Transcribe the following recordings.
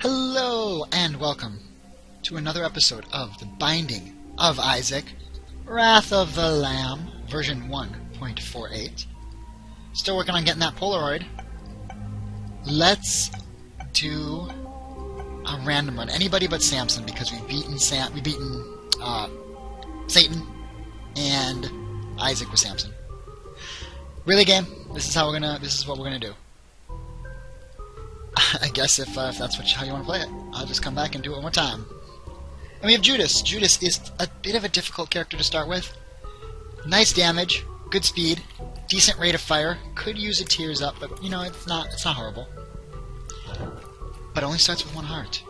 Hello, and welcome to another episode of The Binding of Isaac, Wrath of the Lamb, version 1.48. Still working on getting that Polaroid. Let's do a random run. Anybody but Samson, because we've beaten Satan and Isaac with Samson. Really, game? This is what we're gonna do. I guess if that's how you want to play it, I'll just come back and do it one more time. And we have Judas. Judas is a bit of a difficult character to start with. Nice damage, good speed, decent rate of fire. Could use a tears up, but you know it's not horrible. But only starts with one heart.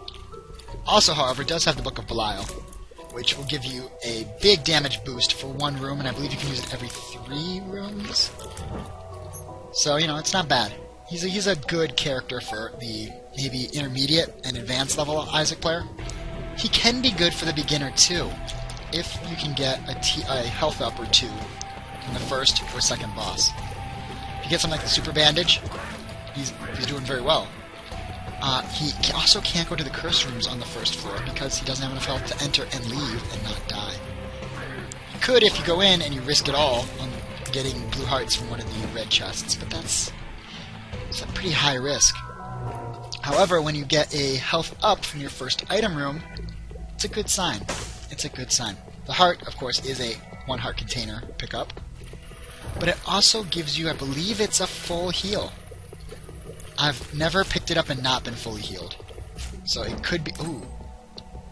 Also, however, it does have the Book of Belial, which will give you a big damage boost for one room, and I believe you can use it every 3 rooms. So you know it's not bad. He's a good character for the maybe intermediate and advanced level Isaac player. He can be good for the beginner too, if you can get a health up or 2 in the first or second boss. If you get something like the Super Bandage, he's doing very well. He also can't go to the curse rooms on the first floor because he doesn't have enough health to enter and leave and not die. You could if you go in and you risk it all on getting blue hearts from one of the red chests, but it's a pretty high risk. However, when you get a health up from your first item room, it's a good sign. It's a good sign. The heart, of course, is a 1 heart container pickup, but it also gives you, I believe it's a full heal. I've never picked it up and not been fully healed. So it could be... Ooh.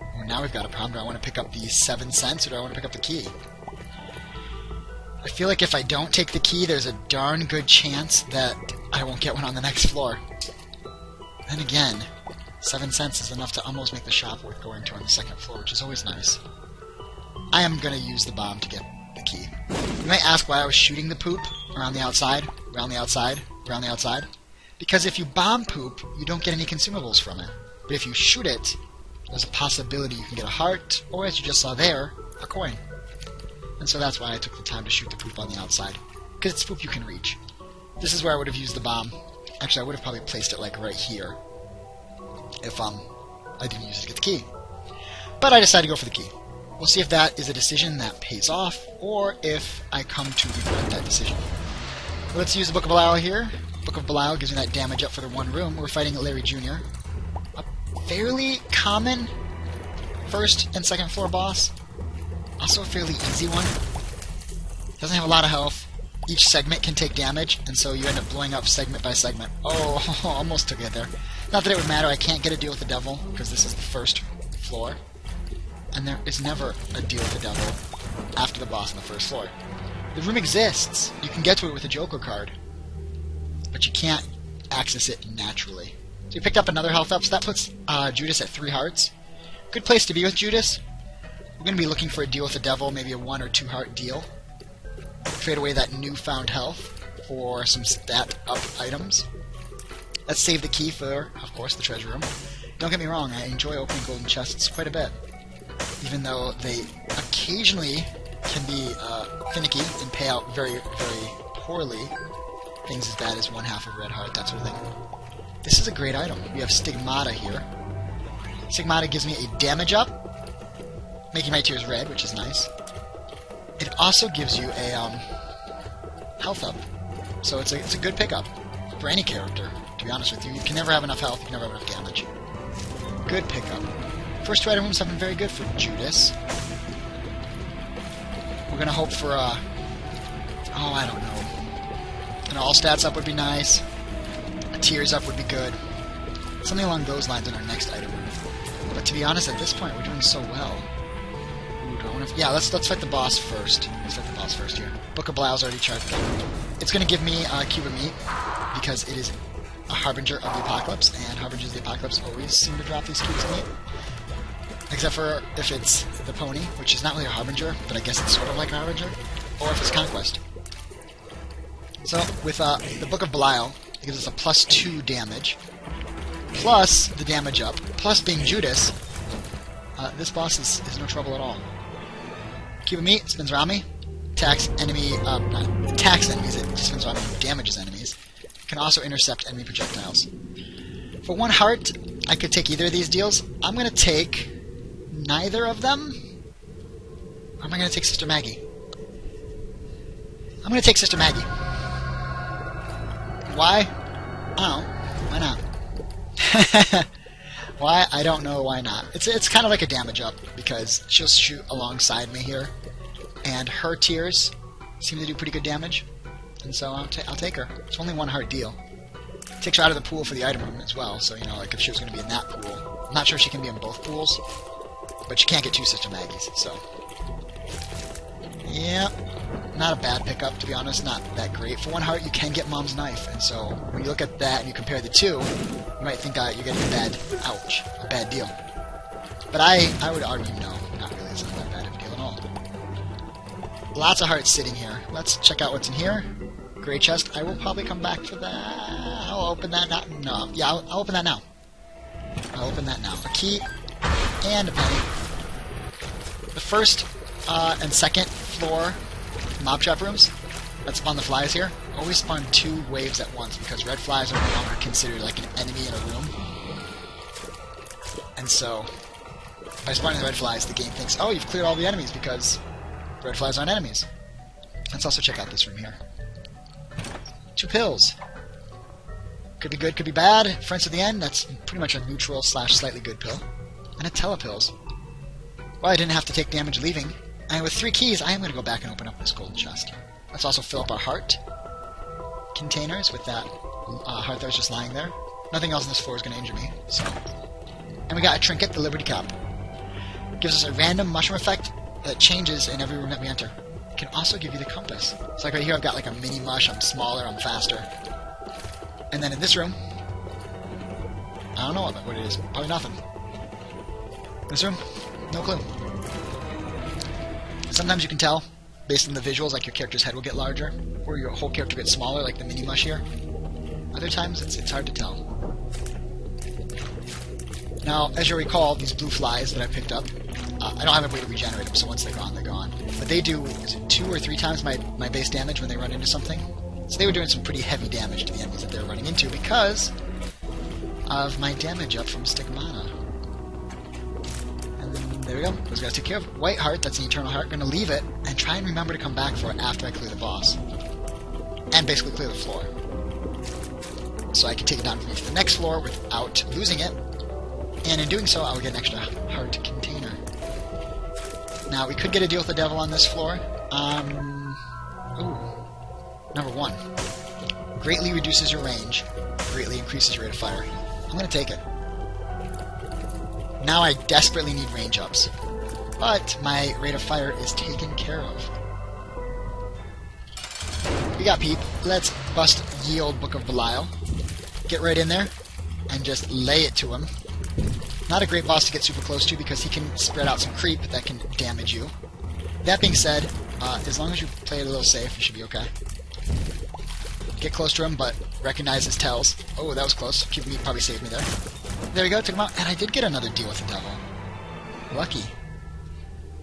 Well, now we've got a problem. Do I want to pick up the 7 cents or do I want to pick up the key? I feel like if I don't take the key, there's a darn good chance that I won't get one on the next floor. Then again, 7 cents is enough to almost make the shop worth going to on the second floor, which is always nice. I am going to use the bomb to get the key. You might ask why I was shooting the poop around the outside, around the outside, around the outside. Because if you bomb poop, you don't get any consumables from it. But if you shoot it, there's a possibility you can get a heart, or as you just saw there, a coin. And so that's why I took the time to shoot the poop on the outside. Because it's poop you can reach. This is where I would have used the bomb. Actually, I would have probably placed it like right here if I didn't use it to get the key. But I decided to go for the key. We'll see if that is a decision that pays off, or if I come to regret that decision. Let's use the Book of Belial here. Book of Belial gives me that damage up for the one room. We're fighting Larry Jr. A fairly common first and second floor boss. Also a fairly easy one. Doesn't have a lot of health. Each segment can take damage, and so you end up blowing up segment by segment. Oh, almost took it there. Not that it would matter. I can't get a deal with the devil, because this is the first floor. And there is never a deal with the devil after the boss on the first floor. The room exists. You can get to it with a Joker card, but you can't access it naturally. So you picked up another health up, so that puts Judas at 3 hearts. Good place to be with Judas. We're going to be looking for a deal with the devil, maybe a 1 or 2 heart deal. Trade away that newfound health for some stat-up items. Let's save the key for, of course, the treasure room. Don't get me wrong, I enjoy opening golden chests quite a bit. Even though they occasionally can be finicky and pay out very, very poorly. Things as bad as 1/2 of red heart, that sort of thing. This is a great item. We have Stigmata here. Stigmata gives me a damage up, making my tears red, which is nice. It also gives you a health up. So it's a good pickup for any character, to be honest with you. You can never have enough health, you can never have enough damage. Good pickup. First 2 item rooms have been very good for Judas. We're going to hope for oh, I don't know. An all stats up would be nice. A tears up would be good. Something along those lines in our next item room. But to be honest, at this point, we're doing so well. Yeah, let's fight the boss first. Let's fight the boss first here. Book of Belial's already charged up. It's going to give me a cube of meat, because it is a harbinger of the apocalypse, and harbingers of the apocalypse always seem to drop these cubes of meat. Except for if it's the pony, which is not really a harbinger, but I guess it's sort of like a harbinger, or if it's conquest. So, with the Book of Belial, it gives us a +2 damage, plus the damage up, plus being Judas. This boss is no trouble at all. Cube of meat spins around me, attacks enemies, it just spins around me, damages enemies. Can also intercept enemy projectiles. For 1 heart, I could take either of these deals. I'm going to take neither of them. Or am I going to take Sister Maggie? I'm going to take Sister Maggie. Why? I don't know. Why not? Why? I don't know why not. It's kind of like a damage up, because she'll shoot alongside me here. And her tears seem to do pretty good damage. And so I'll take her. It's only one heart deal. Takes her out of the pool for the item room as well, so, you know, like if she was going to be in that pool. I'm not sure if she can be in both pools, but you can't get two Sister Maggies, so. Yeah, not a bad pickup, to be honest, not that great. For one heart, you can get Mom's Knife, and so when you look at that and you compare the two, you might think you're getting a bad deal. But I would argue no, not really, it's not that bad of a deal at all. Lots of hearts sitting here. Let's check out what's in here. Gray chest. I will probably come back for that. I'll open that now. No, yeah, I'll open that now. I'll open that now. A key and a penny. The first and second floor mob trap rooms that spawn the flies here always spawn 2 waves at once because red flies are no longer considered like an enemy in a room. And so, by spawning the red flies, the game thinks, oh, you've cleared all the enemies because red flies aren't enemies. Let's also check out this room here. 2 pills. Could be good, could be bad. Friends at the end, that's pretty much a neutral / slightly good pill. And a telepills. Well, I didn't have to take damage leaving. And with 3 keys, I am going to go back and open up this gold chest. Let's also fill up our heart containers with that heart that was just lying there. Nothing else on this floor is going to injure me, so. And we got a trinket, the Liberty Cap. Gives us a random mushroom effect that changes in every room that we enter. Can also give you the compass. So like right here I've got like a mini mush, I'm smaller, I'm faster. And then in this room, I don't know what it is, probably nothing. This room, no clue. Sometimes you can tell, based on the visuals, like your character's head will get larger, or your whole character gets smaller, like the mini mush here. Other times it's hard to tell. Now, as you recall, these blue flies that I picked up, I don't have a way to regenerate them, so once they're gone, they're gone. But they do, is it 2 or 3 times my base damage when they run into something? So they were doing some pretty heavy damage to the enemies that they were running into because of my damage up from Stigmata. And then, there we go. Those guys take care of it. White heart, that's an eternal heart. Gonna leave it and try and remember to come back for it after I clear the boss. And basically clear the floor. So I can take it down to the next floor without losing it. And in doing so, I will get an extra heart container. Now, we could get a deal with the devil on this floor. Ooh. Number 1. Greatly reduces your range. Greatly increases your rate of fire. I'm going to take it. Now I desperately need range ups. But my rate of fire is taken care of. We got Peep. Let's bust ye old Book of Belial. Get right in there and just lay it to him. Not a great boss to get super close to because he can spread out some creep that can damage you. That being said, as long as you play it a little safe, you should be okay. Get close to him, but recognize his tells. Oh, that was close. Peep probably saved me there. There we go, took him out, and I did get another deal with the devil. Lucky.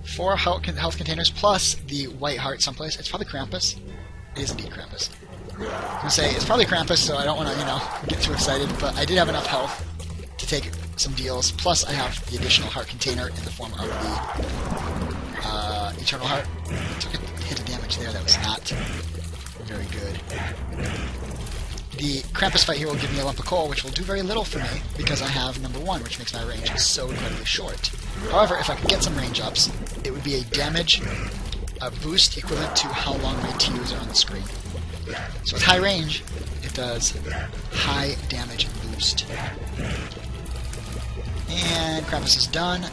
4 health containers plus the white heart someplace. It's probably Krampus. It is indeed Krampus. I'm going to say it's probably Krampus, so I don't want to, get too excited, but I did have enough health to take some deals. Plus, I have the additional heart container in the form of the Eternal Heart. I took a hit of damage there that was not very good. The Krampus fight here will give me a lump of coal, which will do very little for me, because I have number 1, which makes my range so incredibly short. However, if I could get some range ups, it would be a damage boost equivalent to how long my tears are on the screen. So with high range, it does high damage boost. And Krampus is done.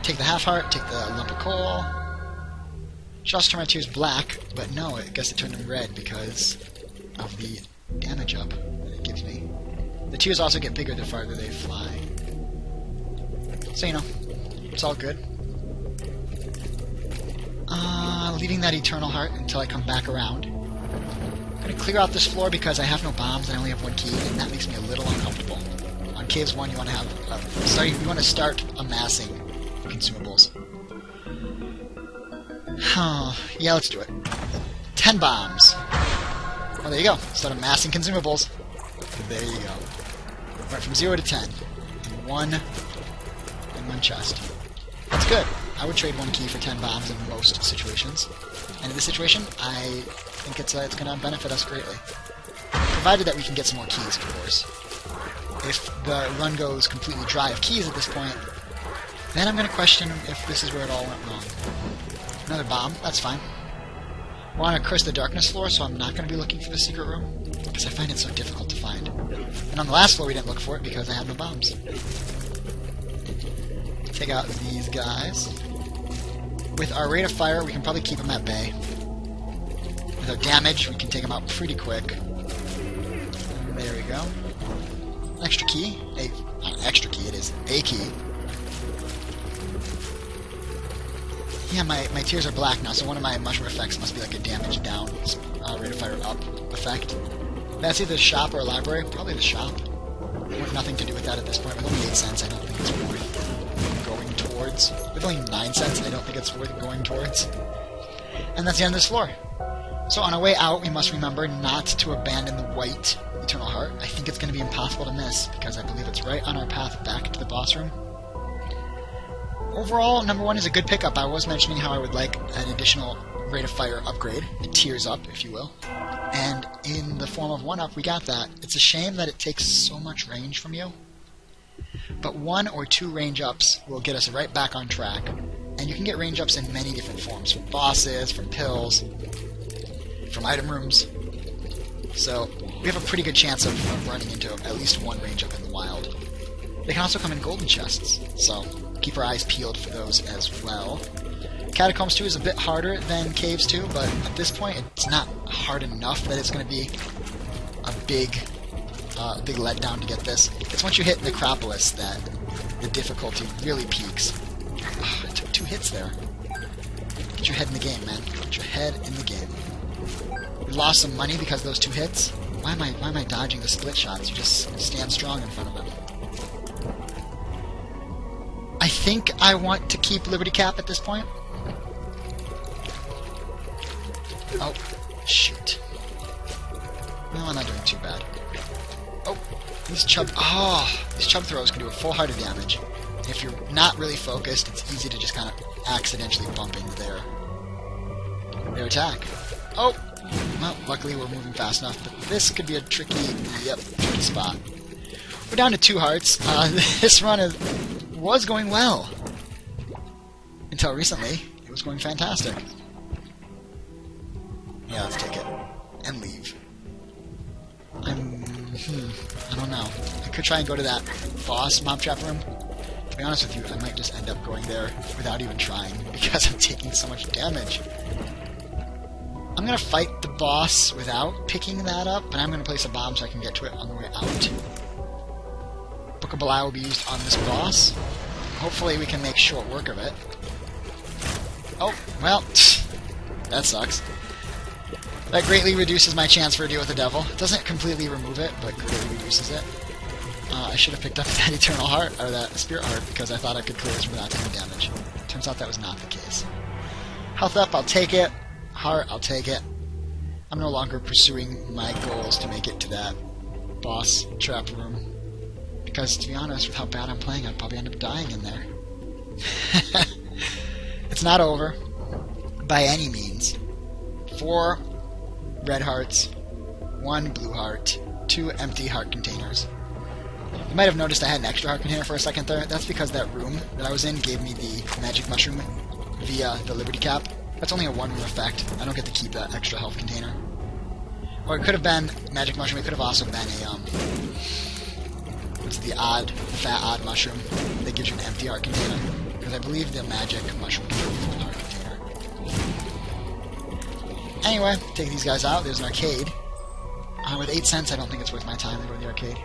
Take the half heart, take the lump of coal. Should also turn my tears black, but no, I guess it turned them red because of the damage up that it gives me. The tears also get bigger the farther they fly. So, it's all good. Leaving that Eternal Heart until I come back around. I'm going to clear out this floor because I have no bombs and I only have 1 key, and that makes me a little uncomfortable. On Caves 1, you want to have you want to start amassing consumables. Yeah, let's do it. 10 bombs. Oh, there you go. Start amassing consumables. There you go. Went from 0 to 10. 1 and 1 chest. That's good. I would trade 1 key for 10 bombs in most situations. And in this situation, I think it's going to benefit us greatly. Provided that we can get some more keys, of course. If the run goes completely dry of keys at this point, then I'm going to question if this is where it all went wrong. Another bomb, that's fine. We're on a Curse the Darkness floor, so I'm not going to be looking for the secret room, because I find it so difficult to find. And on the last floor we didn't look for it because I had no bombs. Take out these guys. With our rate of fire, we can probably keep them at bay. With our damage, we can take them out pretty quick. There we go. Extra key. Not an extra key, it is a key. Yeah, my tears are black now, so one of my mushroom effects must be like a damage down, rate of fire up effect. That's either the shop or a library. Probably the shop. I want nothing to do with that at this point. With only 8 cents, I don't think it's worth going towards. With only 9 cents, I don't think it's worth going towards. And that's the end of this floor. So on our way out, we must remember not to abandon the white Eternal Heart. I think it's going to be impossible to miss, because I believe it's right on our path back to the boss room. Overall, number 1 is a good pickup. I was mentioning how I would like an additional rate of fire upgrade, a tears up, if you will. And in the form of 1-up, we got that. It's a shame that it takes so much range from you. But 1 or 2 range ups will get us right back on track. And you can get range ups in many different forms. From bosses, from pills, from item rooms. So we have a pretty good chance of running into at least 1 range up in the wild. They can also come in golden chests, so keep our eyes peeled for those as well. Catacombs 2 is a bit harder than Caves 2, but at this point it's not hard enough that it's going to be a big letdown to get this. It's once you hit Necropolis that the difficulty really peaks. Oh, I took 2 hits there. Get your head in the game, man. Get your head in the game. We lost some money because of those 2 hits. Why am I dodging the split shots? You just stand strong in front of them. I think I want to keep Liberty Cap at this point. Oh, shoot. No, I'm not doing too bad. Oh, these chub throws can do a full heart of damage. If you're not really focused, it's easy to just kind of accidentally bump into their attack. Oh, well, luckily we're moving fast enough, but this could be a tricky spot. We're down to 2 hearts. This run was going well. Until recently, it was going fantastic. Yeah, let's take it. And leave. I don't know. I could try and go to that boss mob trap room. To be honest with you, I might just end up going there without even trying, because I'm taking so much damage. I'm going to fight the boss without picking that up, but I'm going to place a bomb so I can get to it on the way out. Book of Belial will be used on this boss. Hopefully we can make short work of it. Oh, well, that sucks. That greatly reduces my chance for a deal with the devil. It doesn't completely remove it, but greatly reduces it. I should have picked up that Eternal Heart, or that Spirit Heart, because I thought I could clear this without taking damage. Turns out that was not the case. Health up, I'll take it. Heart, I'll take it. I'm no longer pursuing my goals to make it to that boss trap room. Because, to be honest, with how bad I'm playing, I'd probably end up dying in there. It's not over. By any means. 4 red hearts, 1 blue heart, 2 empty heart containers. You might have noticed I had an extra heart container for a second there. That's because that room that I was in gave me the magic mushroom via the Liberty Cap. That's only a 1-room effect. I don't get to keep that extra health container. Or it could have been magic mushroom. It could have also been a what's the fat odd mushroom that gives you an empty heart container. Because I believe the magic mushroom gives you a full heart container. Anyway, take these guys out. There's an arcade. With 8 cents, I don't think it's worth my time to go to the arcade.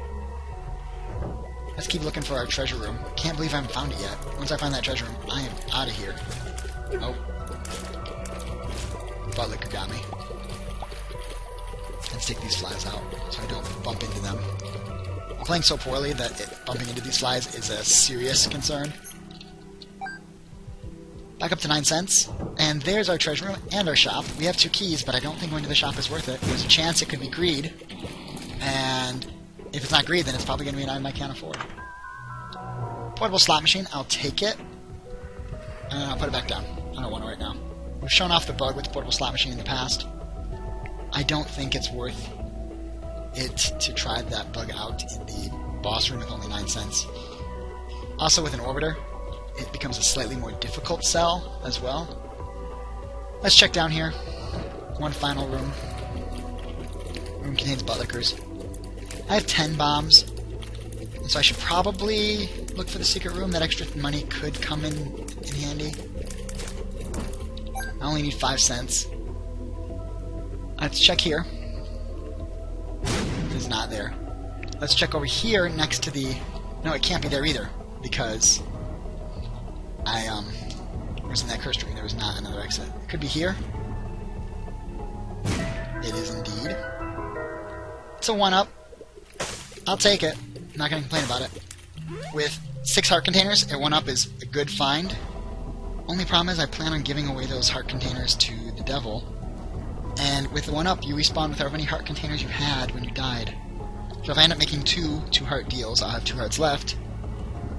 Let's keep looking for our treasure room. Can't believe I haven't found it yet. Once I find that treasure room, I am out of here. Oh. Butt liquor got me. Let's take these flies out so I don't bump into them. I'm playing so poorly that bumping into these flies is a serious concern. Back up to 9 cents. And there's our treasure room and our shop. We have 2 keys, but I don't think going to the shop is worth it. There's a chance it could be greed. And if it's not greed, then it's probably going to be an item I can't afford. portable slot machine. I'll take it. And then I'll put it back down. I don't want it right now. We've shown off the bug with the portable slot machine in the past. I don't think it's worth it to try that bug out in the boss room with only 9 cents. Also, with an orbiter, it becomes a slightly more difficult cell as well. Let's check down here. One final room. Room contains butt lickers. I have 10 bombs, so I should probably look for the secret room. That extra money could come in handy. I only need 5 cents. Let's check here. It is not there. Let's check over here next to the... No, it can't be there either, because I was in that cursed ring. There was not another exit. It could be here. It is indeed. It's a 1-up. I'll take it. I'm not going to complain about it. With 6 heart containers, a 1-up is a good find. Only problem is I plan on giving away those heart containers to the devil. And with the 1-up, you respawn with however many heart containers you had when you died. So if I end up making 2 heart deals, I'll have 2 hearts left.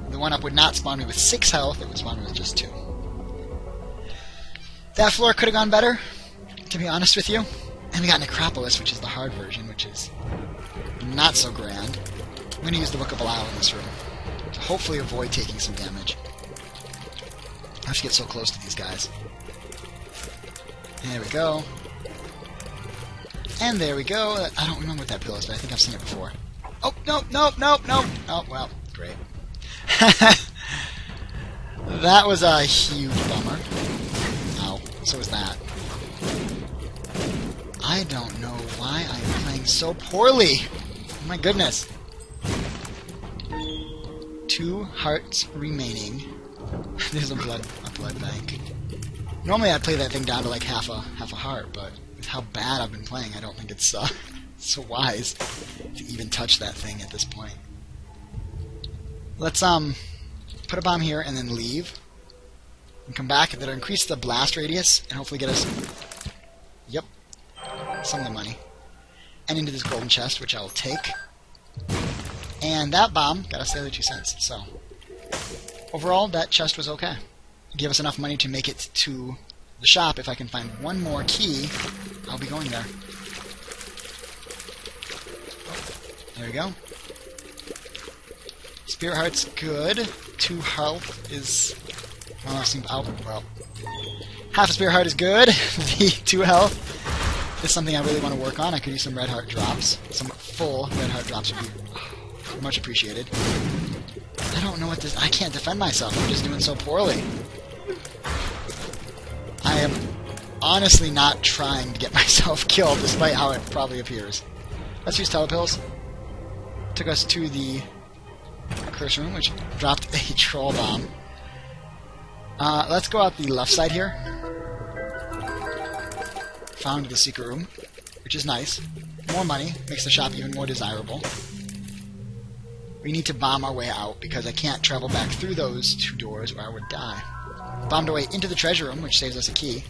The 1-up would not spawn me with 6 health, it would spawn me with just 2. That floor could have gone better, to be honest with you. And we got Necropolis, which is the hard version, which is not so grand. I'm going to use the Book of Belial in this room to hopefully avoid taking some damage. I have to get so close to these guys. There we go. And there we go. I don't remember what that pill is, but I think I've seen it before. Oh, no. Oh, well, great. That was a huge bummer. Ow, so was that. I don't know why I'm playing so poorly. Oh my goodness. 2 hearts remaining. There's a blood bank. Normally I'd play that thing down to like half a heart, but with how bad I've been playing, I don't think it's so wise to even touch that thing at this point. Let's put a bomb here and then leave. And come back. That'll increase the blast radius and hopefully get us... Yep. Some of the money. And into this golden chest, which I will take. And that bomb got us the other 2 cents. So, overall, that chest was okay. Give us enough money to make it to the shop. If I can find one more key, I'll be going there. There we go. Spirit Heart's good. 2 health is... well, half a Spirit Heart is good. The 2 health is something I really want to work on. I could use some red heart drops. Some full red heart drops would be much appreciated. I don't know what this... I can't defend myself. I'm just doing so poorly. I am honestly not trying to get myself killed, despite how it probably appears. Let's use telepills. Took us to the curse room, which dropped a troll bomb. Let's go out the left side here. Found the secret room, which is nice. More money, makes the shop even more desirable. We need to bomb our way out, because I can't travel back through those 2 doors or I would die. Bombed our way into the treasure room, which saves us a key.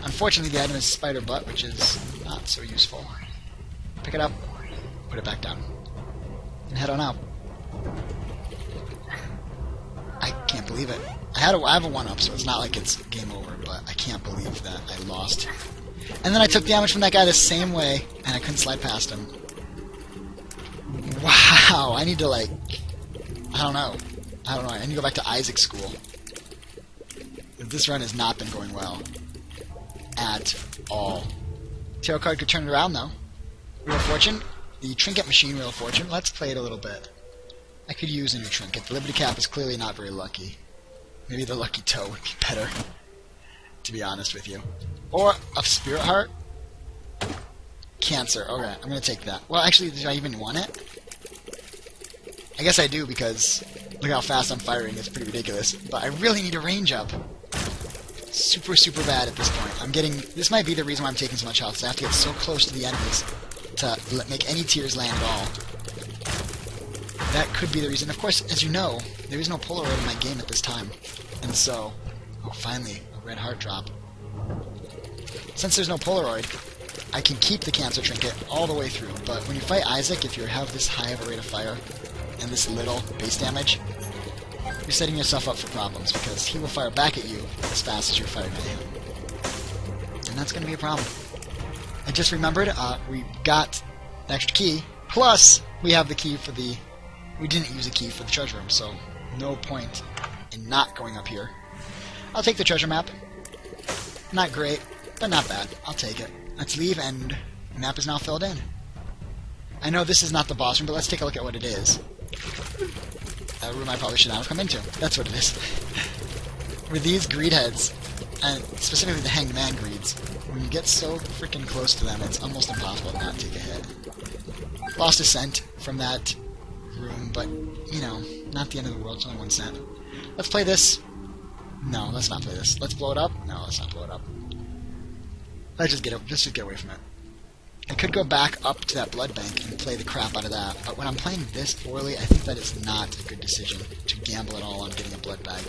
Unfortunately, the item is Spider Butt, which is not so useful. Pick it up, put it back down, and head on out. I can't believe it. I have a 1-up, so it's not like it's game over, but I can't believe that I lost. And then I took damage from that guy the same way, and I couldn't slide past him. Wow, I need to, like... I don't know. I need to go back to Isaac school. This run has not been going well. At all. Tarot card could turn it around, though. Wheel of Fortune. The Trinket Machine Wheel of Fortune. Let's play it a little bit. I could use a new trinket. The Liberty Cap is clearly not very lucky. Maybe the Lucky Toe would be better, to be honest with you. Or a Spirit Heart. Cancer. Okay, I'm going to take that. Well, actually, do I even want it? I guess I do, because look how fast I'm firing. It's pretty ridiculous. But I really need a range up. Super, super bad at this point. I'm getting... This might be the reason why I'm taking so much health, because I have to get so close to the enemies to make any tears land at all. That could be the reason. Of course, as you know, there is no Polaroid in my game at this time. And so... Oh, finally, a red heart drop. Since there's no Polaroid, I can keep the Cancer Trinket all the way through. But when you fight Isaac, if you have this high of a rate of fire and this little base damage, you're setting yourself up for problems, because he will fire back at you as fast as you're firing at him. And that's going to be a problem. I just remembered, we got an extra key, plus we have the key for the... We didn't use a key for the treasure room, so no point in not going up here. I'll take the treasure map. Not great, but not bad. I'll take it. Let's leave, and the map is now filled in. I know this is not the boss room, but let's take a look at what it is. A room I probably should not have come into. That's what it is. With these greed heads, and specifically the hanged man greeds, when you get so freaking close to them, it's almost impossible to not take a hit. Lost a cent from that room, but, you know, not the end of the world. It's only 1 cent. Let's play this. No, let's not play this. Let's blow it up. No, let's not blow it up. Let's just get away from it. I could go back up to that blood bank and play the crap out of that, but when I'm playing this poorly, I think that it's not a good decision to gamble at all on getting a blood bag.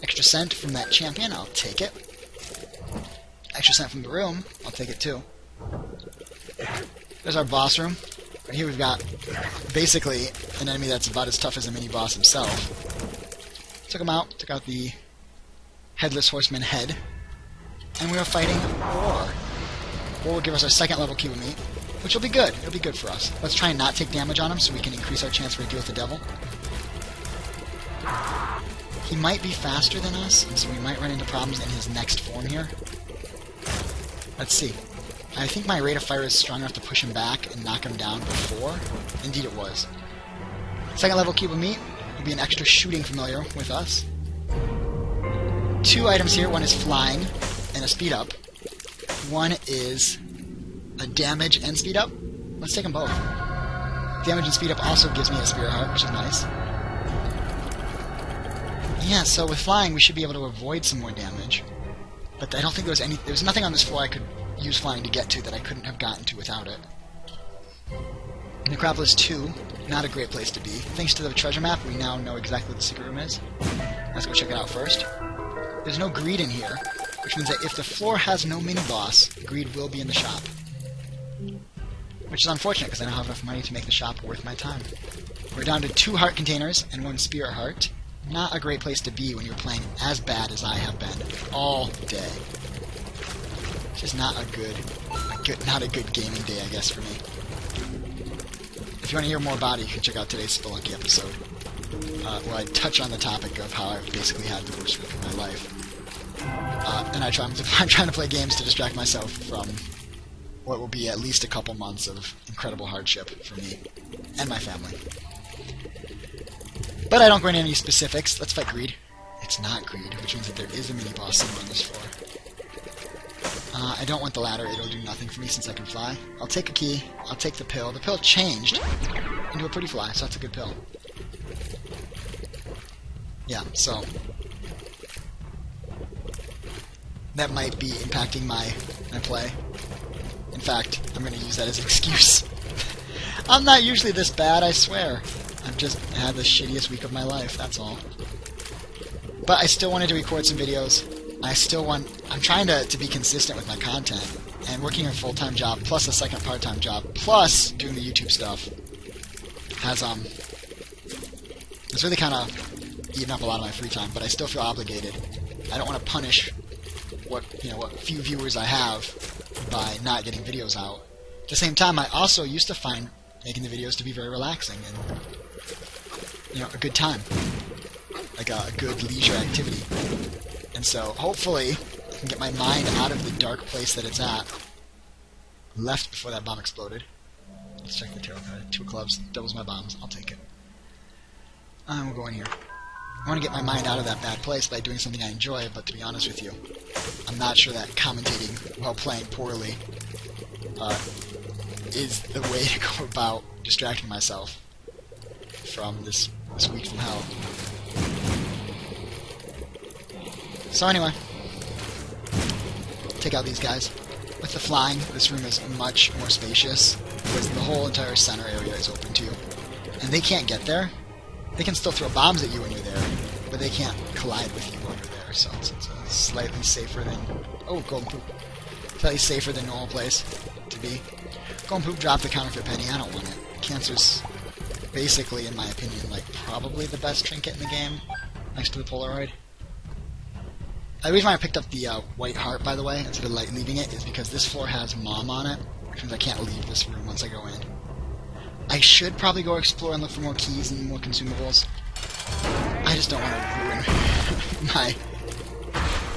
Extra cent from that champion, I'll take it. Extra cent from the room, I'll take it too. There's our boss room. Right here we've got basically an enemy that's about as tough as a mini-boss himself. Took him out, took out the Headless Horseman head, and we are fighting War. War will give us our 2nd level cube of meat, which will be good. It'll be good for us. Let's try and not take damage on him so we can increase our chance for a deal with the devil. He might be faster than us, and so we might run into problems in his next form here. Let's see. I think my rate of fire is strong enough to push him back and knock him down before. Indeed it was. 2nd level cube of meat will be an extra shooting familiar with us. 2 items here. One is flying and a speed up. One is a damage and speed up. Let's take them both. Damage and speed up also gives me a spirit heart, which is nice. Yeah, so with flying we should be able to avoid some more damage. But I don't think there's nothing on this floor I could use flying to get to that I couldn't have gotten to without it. Necropolis 2, not a great place to be. Thanks to the treasure map, we now know exactly what the secret room is. Let's go check it out first. There's no greed in here, which means that if the floor has no mini-boss, greed will be in the shop. Which is unfortunate, because I don't have enough money to make the shop worth my time. We're down to 2 heart containers and 1 spirit heart. Not a great place to be when you're playing as bad as I have been all day. Just not a good gaming day, I guess, for me. If you want to hear more about it, you can check out today's Spelunky episode, where I touch on the topic of how I've basically had the worst week of my life. And I'm trying to play games to distract myself from what will be at least a couple months of incredible hardship for me and my family. But I don't go into any specifics. Let's fight greed. It's not greed, which means that there is a mini-boss somewhere on this floor. I don't want the ladder. It'll do nothing for me since I can fly. I'll take a key. I'll take the pill. The pill changed into a pretty fly, so that's a good pill. Yeah, so that might be impacting my play. In fact, I'm going to use that as an excuse. I'm not usually this bad, I swear. I've just had the shittiest week of my life, that's all. But I still wanted to record some videos. I'm trying to be consistent with my content, and working a full-time job, plus a second part-time job, plus doing the YouTube stuff, it's really kind of eaten up a lot of my free time, but I still feel obligated. I don't want to punish what few viewers I have by not getting videos out. At the same time, I also used to find making the videos to be very relaxing and, a good time. Like a good leisure activity. And so, hopefully, I can get my mind out of the dark place that it's at. Left before that bomb exploded. Let's check the tarot card. 2 of clubs, doubles my bombs. I'll take it. We'll go in here. I want to get my mind out of that bad place by doing something I enjoy, but to be honest with you, I'm not sure that commentating while playing poorly is the way to go about distracting myself from this week from hell. So anyway, take out these guys. With the flying, this room is much more spacious, because the whole entire center area is open to you. And they can't get there. They can still throw bombs at you when you're there, but they can't collide with you while you're there, so it's slightly safer than... Oh, golden poop. Slightly safer than normal place to be. Golden poop dropped the counterfeit penny. I don't want it. Cancer's basically, in my opinion, like, probably the best trinket in the game, next to the Polaroid. The reason why I picked up the white heart, by the way, instead of like leaving it, is because this floor has Mom on it, which means I can't leave this room once I go in. I should probably go explore and look for more keys and more consumables. I just don't want to ruin my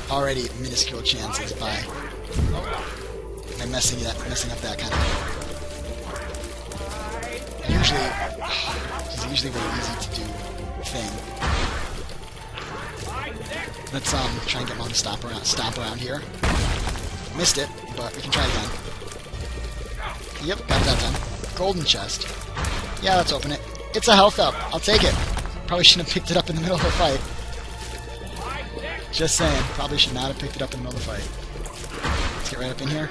already minuscule chances by messing up that kind of thing. It's usually a very easy to do thing. Let's try and get Mom to stomp around here. Missed it, but we can try again. Yep, got that done. Golden chest. Yeah, let's open it. It's a health up. I'll take it. Probably shouldn't have picked it up in the middle of the fight. Just saying. Probably should not have picked it up in the middle of the fight. Let's get right up in here.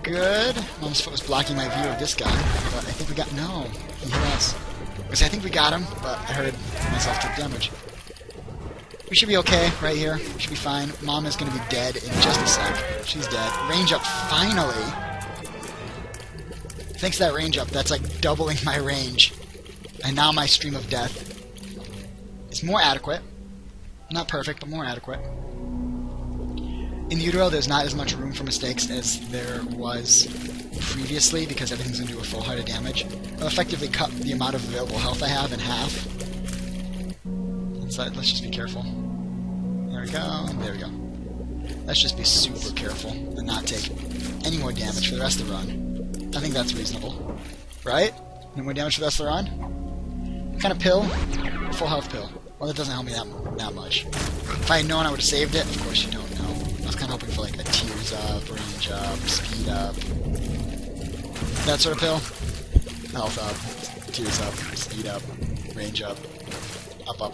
Good. Mom's foot was blocking my view of this guy, but I think we got... No, he hit us. Because I think we got him, but I heard myself take damage. We should be okay right here. We should be fine. Mom is going to be dead in just a sec. She's dead. Range up, finally! Thanks to that range up, that's like doubling my range. And now my stream of death is more adequate. Not perfect, but more adequate. In utero, there's not as much room for mistakes as there was previously, because everything's going to do a full heart of damage. I'll effectively cut the amount of available health I have in half. Let's just be careful. There we go, and there we go. Let's just be super careful and not take any more damage for the rest of the run. I think that's reasonable. Right? No more damage for the rest of the run? What kind of pill? Full health pill. Well, that doesn't help me that much. If I had known, I would have saved it. Of course you don't know. I was kind of hoping for like a tears up, range up, speed up. That sort of pill. Health up, tears up, speed up, range up. Up. But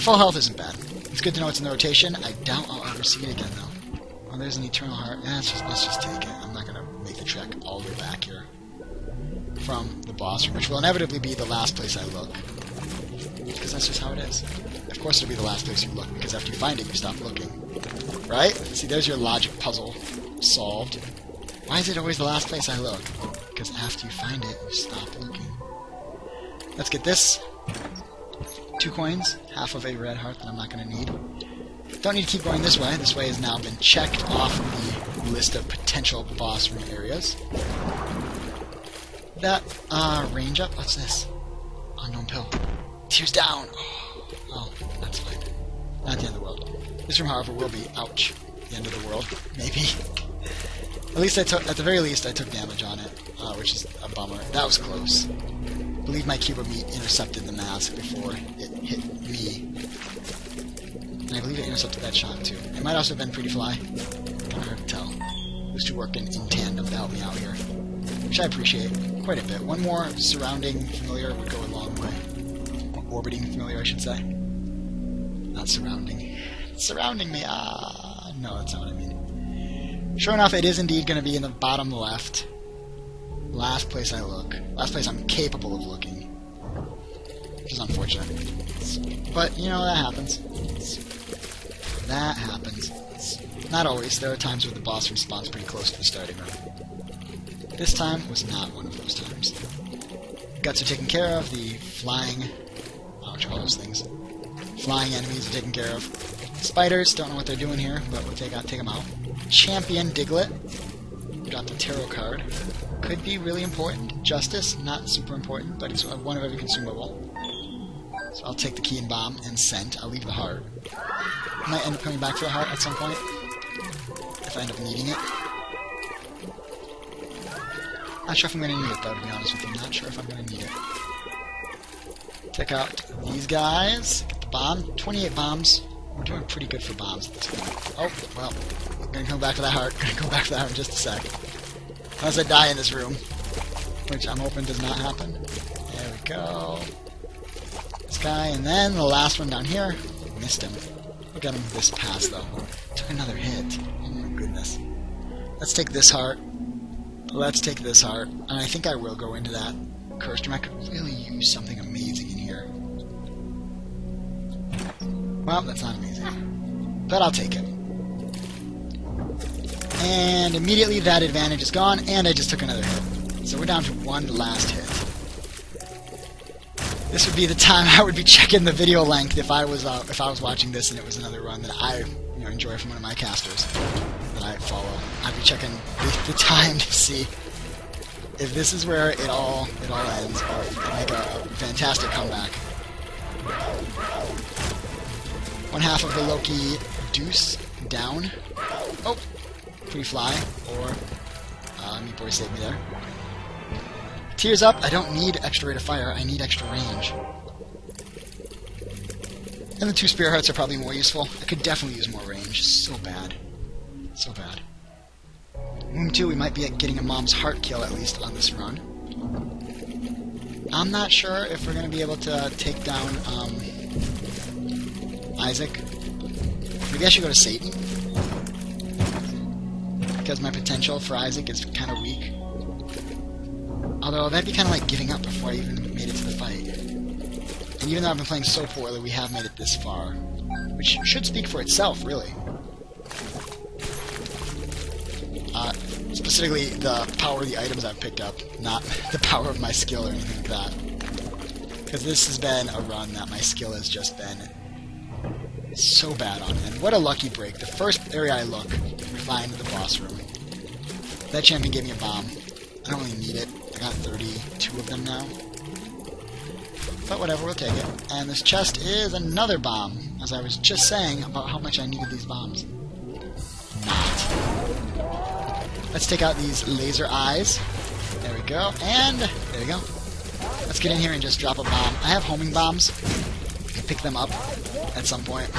full health isn't bad. It's good to know it's in the rotation. I doubt I'll ever see it again, though. Oh, there's an eternal heart. Let's just take it. I'm not going to make the trek all the way back here from the boss room, which will inevitably be the last place I look. Because that's just how it is. Of course it'll be the last place you look, because after you find it, you stop looking. Right? See, there's your logic puzzle solved. Why is it always the last place I look? Because after you find it, you stop looking. Let's get this. 2 coins, half of a red heart that I'm not going to need. Don't need to keep going this way. This way has now been checked off the list of potential boss room areas. That, range up. What's this? Unknown pill. Tears down. Oh, that's fine. Not the end of the world. This room, however, will be, ouch, the end of the world. Maybe. At the very least, I took damage on it, which is a bummer. That was close. I believe my cube of meat intercepted the mask before it hit me. And I believe it intercepted that shot, too. It might also have been Pretty Fly. Kind of hard to tell. Those two working in tandem to help me out here. Which I appreciate quite a bit. One more surrounding familiar would go a long way. Or orbiting familiar, I should say. Not surrounding. Surrounding me! No, that's not what I mean. Sure enough, it is indeed going to be in the bottom left. Last place I look. Last place I'm capable of looking. Which is unfortunate. But, you know, that happens. That happens. Not always. There are times where the boss room spawns pretty close to the starting room. This time was not one of those times. Guts are taken care of. The flying... what you call those things? Flying enemies are taken care of. Spiders, don't know what they're doing here, but we'll take them out. Champion Diglett. Got the tarot card. Could be really important. Justice, not super important, but it's one of every consumable. So I'll take the key and bomb and scent. I'll leave the heart. I might end up coming back for the heart at some point. If I end up needing it. Not sure if I'm going to need it, though, to be honest with you. Not sure if I'm going to need it. Take out these guys. Get the bomb. 28 bombs. We're doing pretty good for bombs at this point. Oh, well. I'm going to go back for that heart. Going to go back for that heart in just a sec. Unless I die in this room. Which I'm hoping does not happen. There we go. This guy, and then the last one down here. Missed him. We'll get him this pass, though. Took another hit. Oh my goodness. Let's take this heart. Let's take this heart. And I think I will go into that cursed room. I could really use something amazing in here. Well, that's not amazing. But I'll take it. And immediately that advantage is gone, and I just took another hit. So we're down to one last hit. This would be the time I would be checking the video length if I was watching this and it was another run that I enjoy from one of my casters that I follow. I'd be checking the time to see if this is where it all ends, or if they make a fantastic comeback. One half of the Loki deuce down. Oh, free fly, or Meat Boy saved me there. Tears up. I don't need extra rate of fire. I need extra range. And the 2 Spirit Hearts are probably more useful. I could definitely use more range. So bad. So bad. Womb 2, we might be getting a Mom's Heart kill at least on this run. I'm not sure if we're going to be able to take down Isaac. Maybe I should go to Satan. Because my potential for Isaac is kind of weak. Although, that'd be kind of like giving up before I even made it to the fight. And even though I've been playing so poorly, we have made it this far. Which should speak for itself, really. Specifically, the power of the items I've picked up, not the power of my skill or anything like that. Because this has been a run that my skill has just been so bad on. And what a lucky break. The first area I look, we find the boss room. That champion gave me a bomb. I don't really need it. I got 32 of them now. But whatever, we'll take it. And this chest is another bomb, as I was just saying about how much I needed these bombs. Not. Let's take out these laser eyes. There we go. And there we go. Let's get in here and just drop a bomb. I have homing bombs. I pick them up at some point.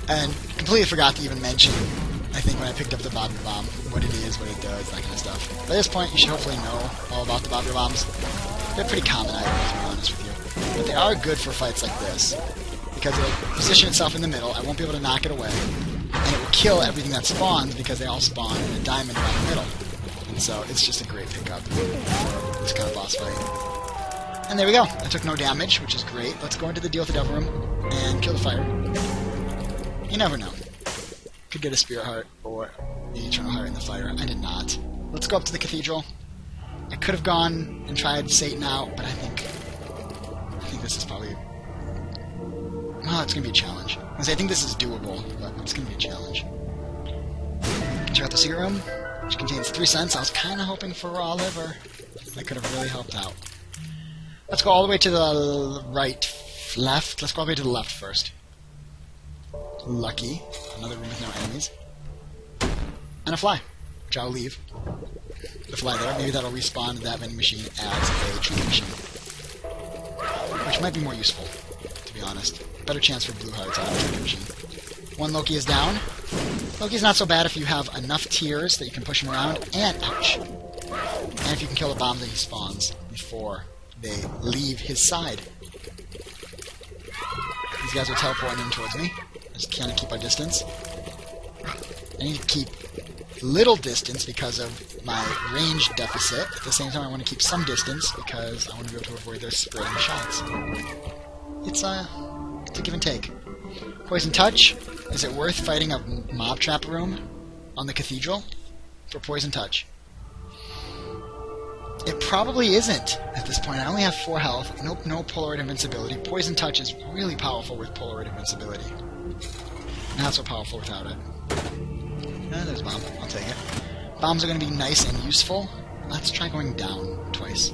And completely forgot to even mention, I think when I picked up the Bobby Bomb, what it is, what it does, that kind of stuff. By this point, you should hopefully know all about the Bobby Bombs. They're pretty common items, to be honest with you. But they are good for fights like this, because it'll position itself in the middle, I won't be able to knock it away, and it will kill everything that spawns, because they all spawn in a diamond around the middle. And so, it's just a great pickup for this kind of boss fight. And there we go. I took no damage, which is great. Let's go into the Deal with the Devil room, and kill the fire. You never know. Could get a Spirit Heart, or the Eternal Heart in the fire. I did not. Let's go up to the Cathedral. I could have gone and tried Satan out, but I think this is probably... Well, it's going to be a challenge. Because I think this is doable, but it's going to be a challenge. Check out the secret room, which contains 3 cents. I was kind of hoping for raw liver. That could have really helped out. Let's go all the way to the left. Let's go all the way to the left first. Lucky. Another room with no enemies. And a fly, which I'll leave. The fly there. Maybe that'll respawn that vending machine as a trinket machine. Which might be more useful, to be honest. Better chance for blue hearts out of a trinket machine. One Loki is down. Loki's not so bad if you have enough tears that you can push him around, and ouch! And if you can kill the bomb that he spawns before they leave his side. These guys are teleporting in towards me. I just kind of keep our distance. I need to keep little distance because of my range deficit. At the same time, I want to keep some distance because I want to be able to avoid their spraying shots. It's a give and take. Poison Touch. Is it worth fighting a mob trap room on the Cathedral for Poison Touch? It probably isn't at this point. I only have 4 health. No Polaroid invincibility. Poison Touch is really powerful with Polaroid invincibility. Not so powerful without it. There's Bomb. I'll take it. Bombs are going to be nice and useful. Let's try going down twice.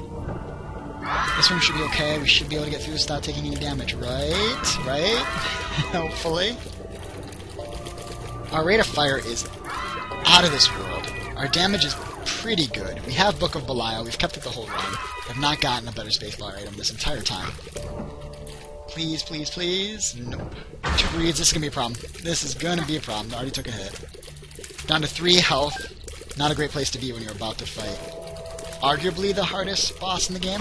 This room should be okay. We should be able to get through this without taking any damage. Right? Right? Hopefully. Our rate of fire is out of this world. Our damage is pretty good. We have Book of Belial. We've kept it the whole run. Have not gotten a better spacebar item this entire time. Please, please, please. Nope. 2 breeds. This is going to be a problem. This is going to be a problem. I already took a hit. Down to 3 health. Not a great place to be when you're about to fight arguably the hardest boss in the game.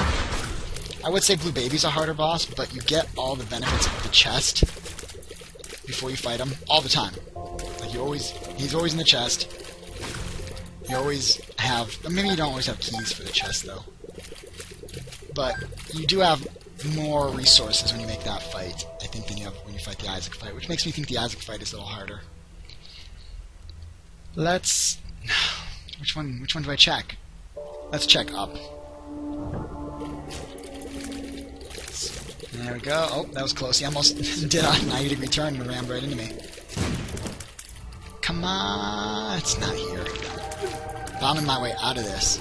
I would say Blue Baby's a harder boss, but you get all the benefits of the chest before you fight him all the time. Like he's always in the chest. You always have, maybe you don't always have keys for the chest though. But you do have more resources when you make that fight, I think, than you have when you fight the Isaac fight, which makes me think the Isaac fight is a little harder. Let's... Which one do I check? Let's check up. There we go. Oh, that was close. He almost did a 90-degree turn and rammed right into me. Come on. It's not here. Bombing my way out of this.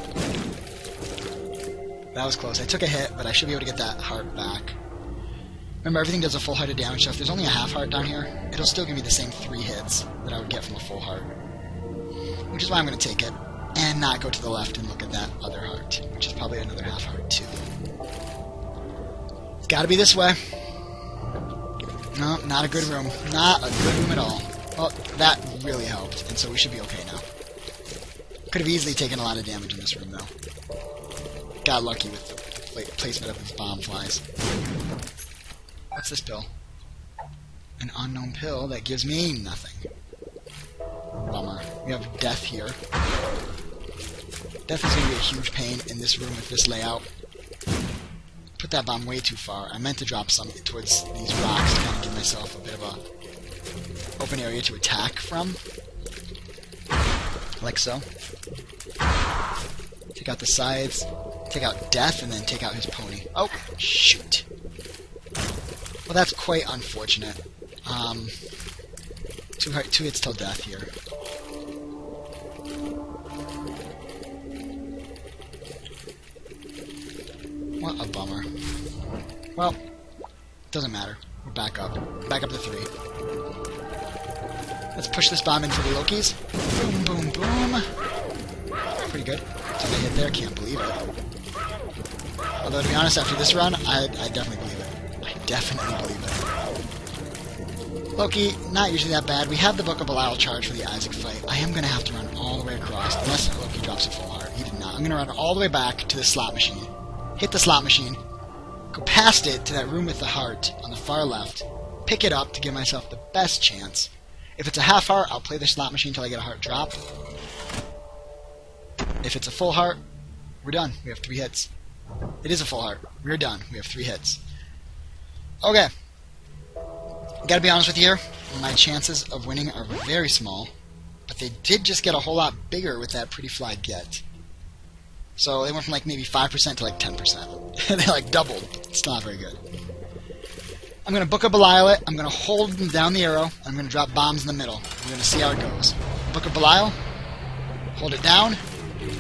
That was close. I took a hit, but I should be able to get that heart back. Remember, everything does a full heart of damage, so if there's only a half heart down here, it'll still give me the same 3 hits that I would get from a full heart. Which is why I'm going to take it, and not go to the left and look at that other heart, which is probably another half heart, too. It's got to be this way. No, not a good room. Not a good room at all. Well, that really helped, and so we should be okay now. Could have easily taken a lot of damage in this room, though. Got lucky with the placement of his bomb flies. What's this pill? An unknown pill that gives me nothing. Bummer. We have death here. Death is going to be a huge pain in this room with this layout. Put that bomb way too far. I meant to drop some towards these rocks to kind of give myself a bit of a open area to attack from. Like so. Take out the sides. Take out death and then take out his pony. Oh, shoot. Well, that's quite unfortunate. 2 hits till death here. What a bummer. Well, doesn't matter. We're back up. Back up to 3. Let's push this bomb in for the Lokis. Boom, boom, boom. Pretty good. Took a hit there. Can't believe it. Although, to be honest, after this run, I definitely believe it. I definitely believe it. Loki, not usually that bad. We have the Book of Belial charge for the Isaac fight. I am going to have to run all the way across, unless Loki drops a full heart. He did not. I'm going to run all the way back to the slot machine. Hit the slot machine. Go past it to that room with the heart on the far left. Pick it up to give myself the best chance. If it's a half heart, I'll play the slot machine until I get a heart drop. If it's a full heart, we're done. We have 3 hits. It is a full heart. We're done. We have 3 hits. Okay. Gotta be honest with you here. My chances of winning are very small. But they did just get a whole lot bigger with that Pretty Fly get. So they went from like maybe 5% to like 10%. They like doubled. Still not very good. I'm going to Book of Belial it. I'm going to hold them down the arrow. I'm going to drop bombs in the middle. We're going to see how it goes. Book of Belial. Hold it down.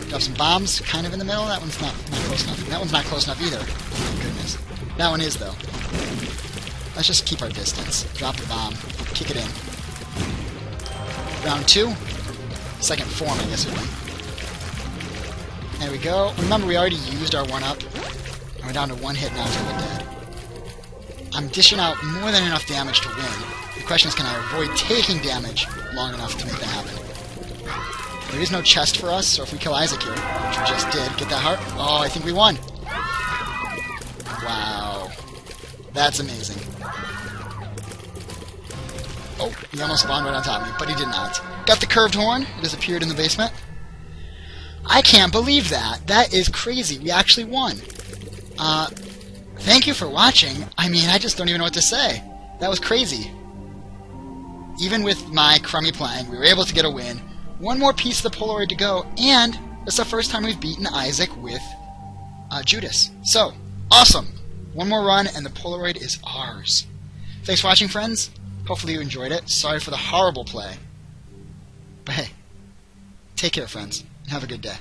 Drop some bombs kind of in the middle. That one's not close enough. That one's not close enough either. Oh my goodness. That one is, though. Let's just keep our distance. Drop the bomb. Kick it in. Round 2. Second form, I guess it would be. There we go. Remember, we already used our 1-up. And we're down to 1 hit now till we're dead. I'm dishing out more than enough damage to win. The question is, can I avoid taking damage long enough to make that happen? There is no chest for us, so if we kill Isaac here, which we just did, get that heart. Oh, I think we won. Wow. That's amazing. Oh, he almost spawned right on top of me, but he did not. Got the curved horn. It has appeared in the basement. I can't believe that. That is crazy. We actually won. Thank you for watching. I mean, I just don't even know what to say. That was crazy. Even with my crummy playing, we were able to get a win. 1 more piece of the Polaroid to go, and it's the first time we've beaten Isaac with Judas. So, awesome. 1 more run, and the Polaroid is ours. Thanks for watching, friends. Hopefully you enjoyed it. Sorry for the horrible play. But hey, take care, friends, and have a good day.